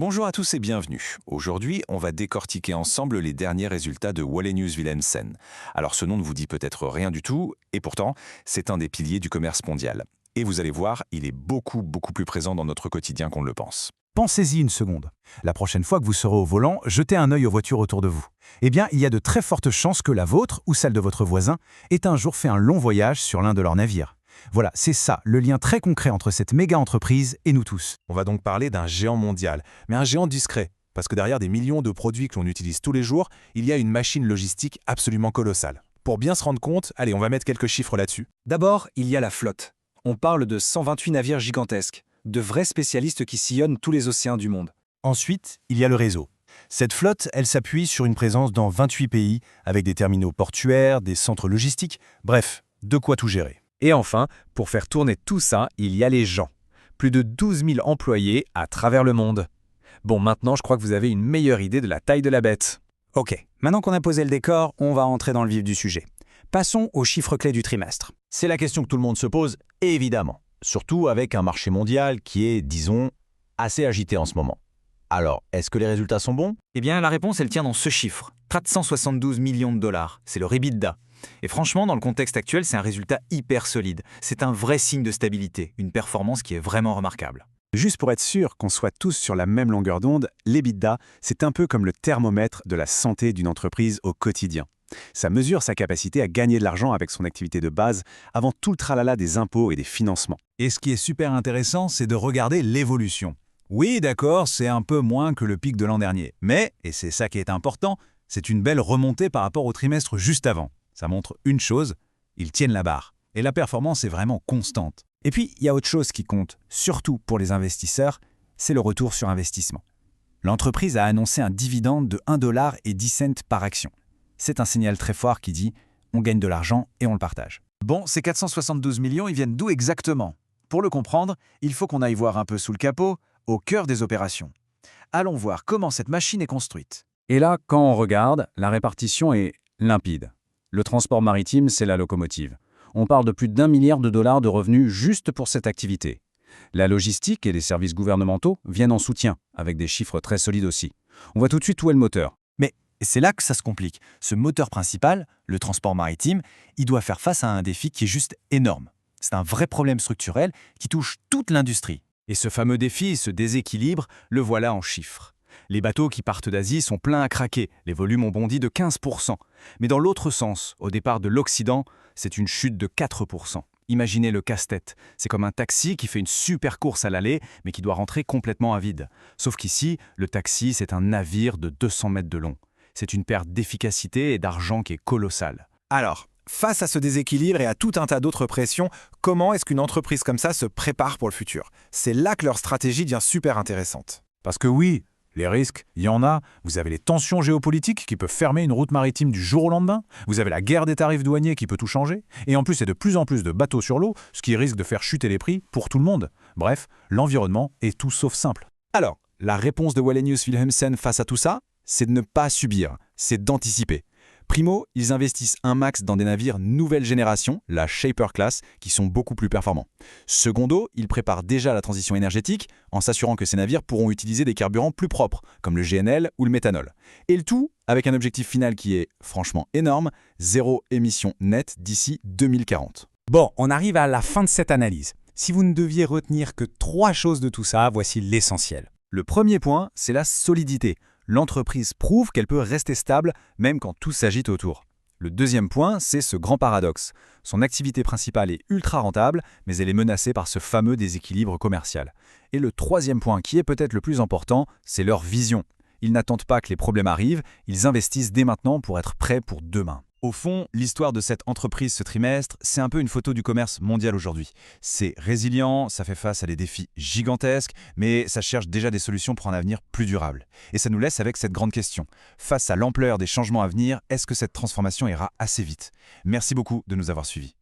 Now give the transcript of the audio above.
Bonjour à tous et bienvenue. Aujourd'hui, on va décortiquer ensemble les derniers résultats de Wallenius Wilhelmsen. Alors ce nom ne vous dit peut-être rien du tout, et pourtant, c'est un des piliers du commerce mondial. Et vous allez voir, il est beaucoup plus présent dans notre quotidien qu'on ne le pense. Pensez-y une seconde. La prochaine fois que vous serez au volant, jetez un œil aux voitures autour de vous. Eh bien, il y a de très fortes chances que la vôtre ou celle de votre voisin ait un jour fait un long voyage sur l'un de leurs navires. Voilà, c'est ça, le lien très concret entre cette méga-entreprise et nous tous. On va donc parler d'un géant mondial, mais un géant discret, parce que derrière des millions de produits que l'on utilise tous les jours, il y a une machine logistique absolument colossale. Pour bien se rendre compte, allez, on va mettre quelques chiffres là-dessus. D'abord, il y a la flotte. On parle de 128 navires gigantesques, de vrais spécialistes qui sillonnent tous les océans du monde. Ensuite, il y a le réseau. Cette flotte, elle s'appuie sur une présence dans 28 pays, avec des terminaux portuaires, des centres logistiques, bref, de quoi tout gérer. Et enfin, pour faire tourner tout ça, il y a les gens. Plus de 12 000 employés à travers le monde. Bon, maintenant, je crois que vous avez une meilleure idée de la taille de la bête. Ok, maintenant qu'on a posé le décor, on va entrer dans le vif du sujet. Passons aux chiffres clés du trimestre. C'est la question que tout le monde se pose, évidemment. Surtout avec un marché mondial qui est, disons, assez agité en ce moment. Alors, est-ce que les résultats sont bons? Eh bien, la réponse, elle tient dans ce chiffre. 472 millions de dollars. C'est le EBITDA. Et franchement, dans le contexte actuel, c'est un résultat hyper solide. C'est un vrai signe de stabilité, une performance qui est vraiment remarquable. Juste pour être sûr qu'on soit tous sur la même longueur d'onde, l'EBITDA, c'est un peu comme le thermomètre de la santé d'une entreprise au quotidien. Ça mesure sa capacité à gagner de l'argent avec son activité de base avant tout le tralala des impôts et des financements. Et ce qui est super intéressant, c'est de regarder l'évolution. Oui, d'accord, c'est un peu moins que le pic de l'an dernier. Mais, et c'est ça qui est important, c'est une belle remontée par rapport au trimestre juste avant. Ça montre une chose, ils tiennent la barre. Et la performance est vraiment constante. Et puis, il y a autre chose qui compte, surtout pour les investisseurs, c'est le retour sur investissement. L'entreprise a annoncé un dividende de 1,10 $ par action. C'est un signal très fort qui dit « on gagne de l'argent et on le partage ». Bon, ces 472 millions, ils viennent d'où exactement? Pour le comprendre, il faut qu'on aille voir un peu sous le capot, au cœur des opérations. Allons voir comment cette machine est construite. Et là, quand on regarde, la répartition est limpide. Le transport maritime, c'est la locomotive. On parle de plus d'1 milliard de dollars de revenus juste pour cette activité. La logistique et les services gouvernementaux viennent en soutien, avec des chiffres très solides aussi. On voit tout de suite où est le moteur. Mais c'est là que ça se complique. Ce moteur principal, le transport maritime, il doit faire face à un défi qui est juste énorme. C'est un vrai problème structurel qui touche toute l'industrie. Et ce fameux défi, ce déséquilibre, le voilà en chiffres. Les bateaux qui partent d'Asie sont pleins à craquer, les volumes ont bondi de 15%. Mais dans l'autre sens, au départ de l'Occident, c'est une chute de 4%. Imaginez le casse-tête. C'est comme un taxi qui fait une super course à l'aller, mais qui doit rentrer complètement à vide. Sauf qu'ici, le taxi, c'est un navire de 200 mètres de long. C'est une perte d'efficacité et d'argent qui est colossale. Alors, face à ce déséquilibre et à tout un tas d'autres pressions, comment est-ce qu'une entreprise comme ça se prépare pour le futur? C'est là que leur stratégie devient super intéressante. Parce que oui, les risques, il y en a. Vous avez les tensions géopolitiques qui peuvent fermer une route maritime du jour au lendemain. Vous avez la guerre des tarifs douaniers qui peut tout changer. Et en plus, il y a de plus en plus de bateaux sur l'eau, ce qui risque de faire chuter les prix pour tout le monde. Bref, l'environnement est tout sauf simple. Alors, la réponse de Wallenius Wilhelmsen face à tout ça, c'est de ne pas subir, c'est d'anticiper. Primo, ils investissent un max dans des navires nouvelle génération, la Shaper Class, qui sont beaucoup plus performants. Secondo, ils préparent déjà la transition énergétique en s'assurant que ces navires pourront utiliser des carburants plus propres, comme le GNL ou le méthanol. Et le tout avec un objectif final qui est franchement énorme, 0 émission nette d'ici 2040. Bon, on arrive à la fin de cette analyse. Si vous ne deviez retenir que 3 choses de tout ça, voici l'essentiel. Le premier point, c'est la solidité. L'entreprise prouve qu'elle peut rester stable même quand tout s'agite autour. Le deuxième point, c'est ce grand paradoxe. Son activité principale est ultra rentable, mais elle est menacée par ce fameux déséquilibre commercial. Et le troisième point, qui est peut-être le plus important, c'est leur vision. Ils n'attendent pas que les problèmes arrivent, ils investissent dès maintenant pour être prêts pour demain. Au fond, l'histoire de cette entreprise ce trimestre, c'est un peu une photo du commerce mondial aujourd'hui. C'est résilient, ça fait face à des défis gigantesques, mais ça cherche déjà des solutions pour un avenir plus durable. Et ça nous laisse avec cette grande question. Face à l'ampleur des changements à venir, est-ce que cette transformation ira assez vite? Merci beaucoup de nous avoir suivis.